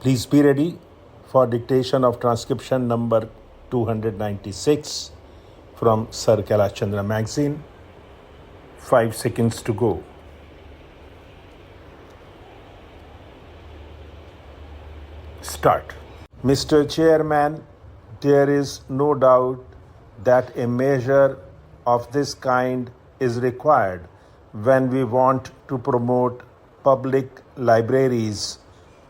Please be ready for dictation of transcription number 296 from Sir Kailash Chandra magazine. 5 seconds to go. Start. Mr. Chairman, there is no doubt that a measure of this kind is required when we want to promote public libraries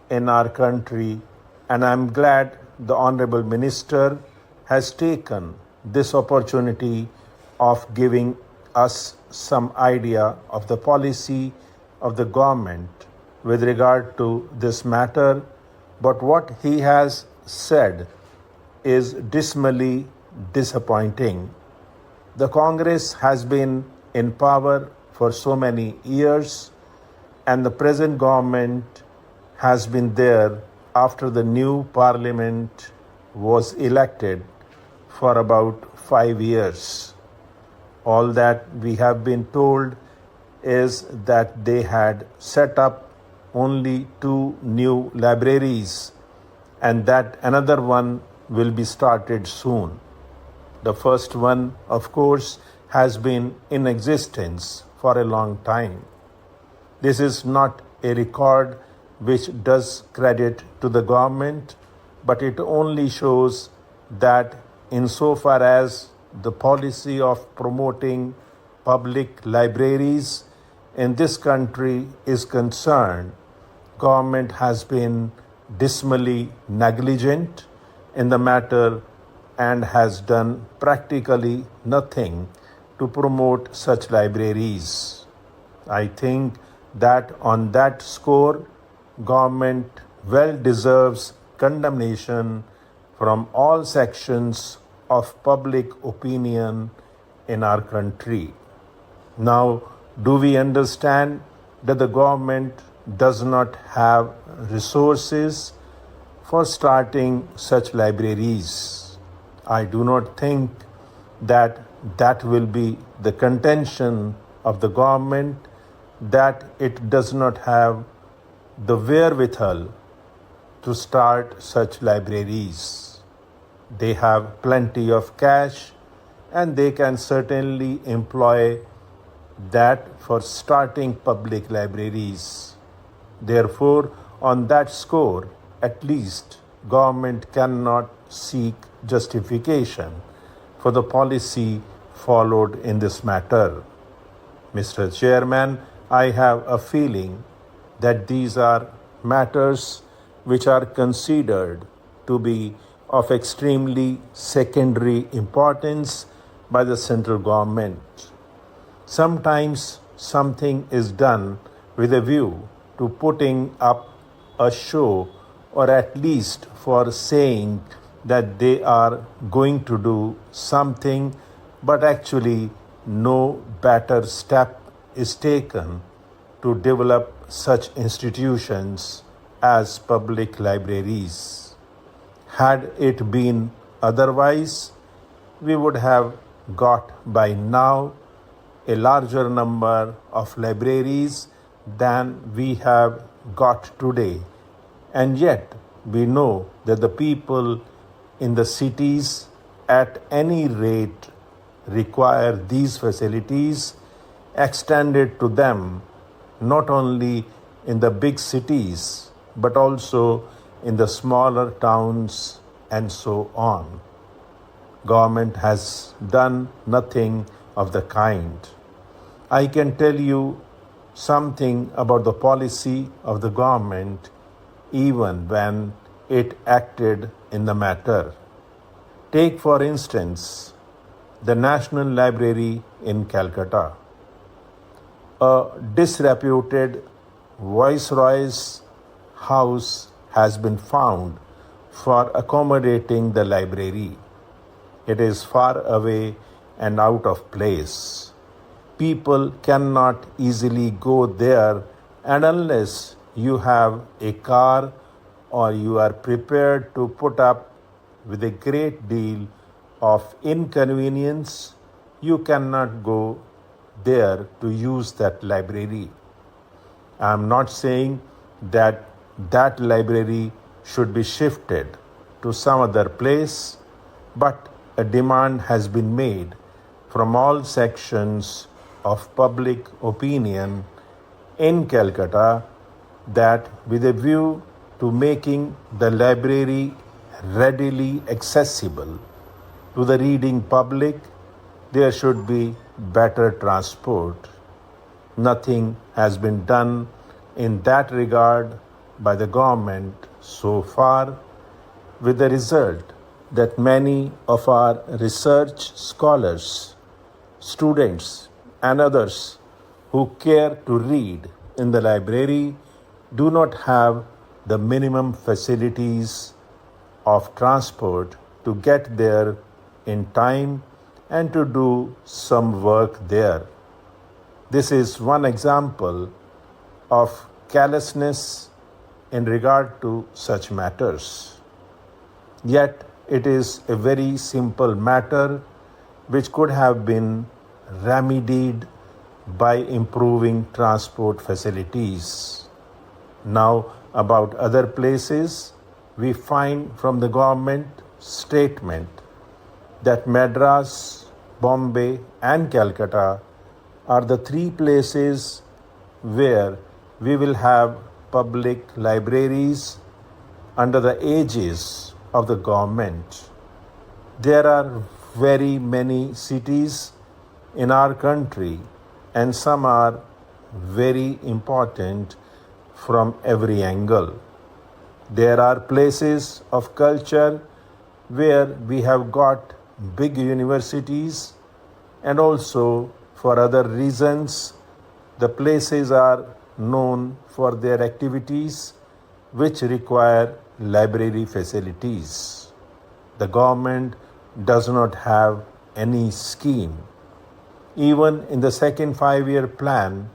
in our country, and I am glad the Honorable Minister has taken this opportunity of giving us some idea of the policy of the government with regard to this matter. But what he has said is dismally disappointing. The Congress has been in power for so many years, and the present government has been there after the new parliament was elected for about 5 years. All that we have been told is that they had set up only 2 new libraries and that another one will be started soon. The first one, of course, has been in existence for a long time. This is not a record which does credit to the government, but it only shows that insofar as the policy of promoting public libraries in this country is concerned, government has been dismally negligent in the matter and has done practically nothing to promote such libraries. I think that on that score, government well deserves condemnation from all sections of public opinion in our country. Now, do we understand that the government does not have resources for starting such libraries? I do not think that that will be the contention of the government, that it does not have the wherewithal to start such libraries. They have plenty of cash and they can certainly employ that for starting public libraries. Therefore, on that score, at least government cannot seek justification for the policy followed in this matter. Mr. Chairman, I have a feeling that these are matters which are considered to be of extremely secondary importance by the central government. Sometimes something is done with a view to putting up a show, or at least for saying that they are going to do something, but actually no better step is taken to develop such institutions as public libraries. Had it been otherwise, we would have got by now a larger number of libraries than we have got today. And yet, we know that the people in the cities at any rate require these facilities extended to them, not only in the big cities, but also in the smaller towns and so on. Government has done nothing of the kind. I can tell you something about the policy of the government even when it acted in the matter. Take, for instance, the National Library in Calcutta. A disreputed Viceroy's house has been found for accommodating the library. It is far away and out of place. People cannot easily go there, and unless you have a car or you are prepared to put up with a great deal of inconvenience, you cannot go there to use that library. I am not saying that that library should be shifted to some other place, but a demand has been made from all sections of public opinion in Calcutta that with a view to making the library readily accessible to the reading public, there should be better transport. Nothing has been done in that regard by the government so far, with the result that many of our research scholars, students, and others who care to read in the library do not have the minimum facilities of transport to get there in time and to do some work there. This is one example of carelessness in regard to such matters. Yet it is a very simple matter which could have been remedied by improving transport facilities. Now, about other places, we find from the government statement that Madras, Bombay, and Calcutta are the three places where we will have public libraries under the aegis of the government. There are very many cities in our country, and some are very important from every angle. There are places of culture where we have got big universities, and also for other reasons the places are known for their activities which require library facilities. The government does not have any scheme. Even in the second 5-year plan,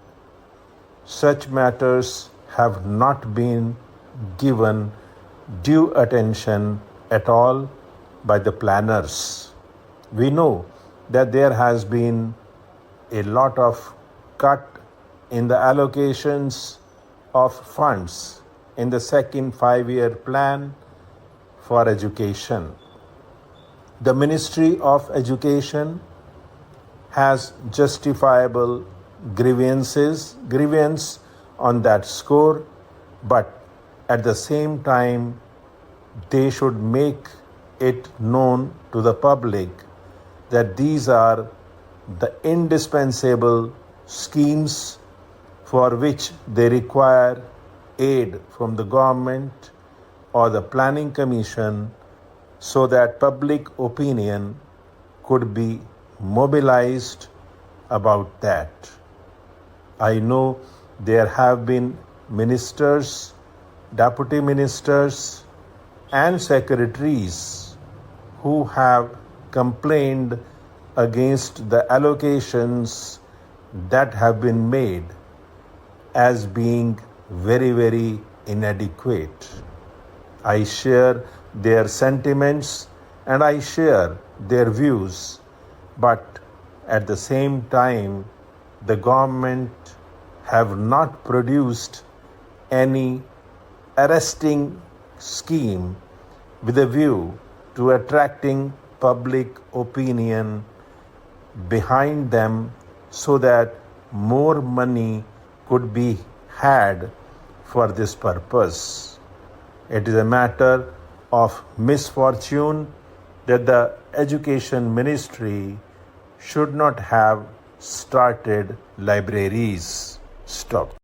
such matters have not been given due attention at all by the planners. We know that there has been a lot of cut in the allocations of funds in the second 5-year plan for education. The Ministry of Education has justifiable grievance on that score, but at the same time they should make it known to the public that these are the indispensable schemes for which they require aid from the government or the planning commission, so that public opinion could be mobilized about that. I know there have been ministers, deputy ministers, and secretaries who have complained against the allocations that have been made as being very, very inadequate. I share their sentiments and I share their views, but at the same time, the government have not produced any arresting scheme with a view to attracting public opinion behind them so that more money could be had for this purpose. It is a matter of misfortune that the Education Ministry should not have started libraries. Stop.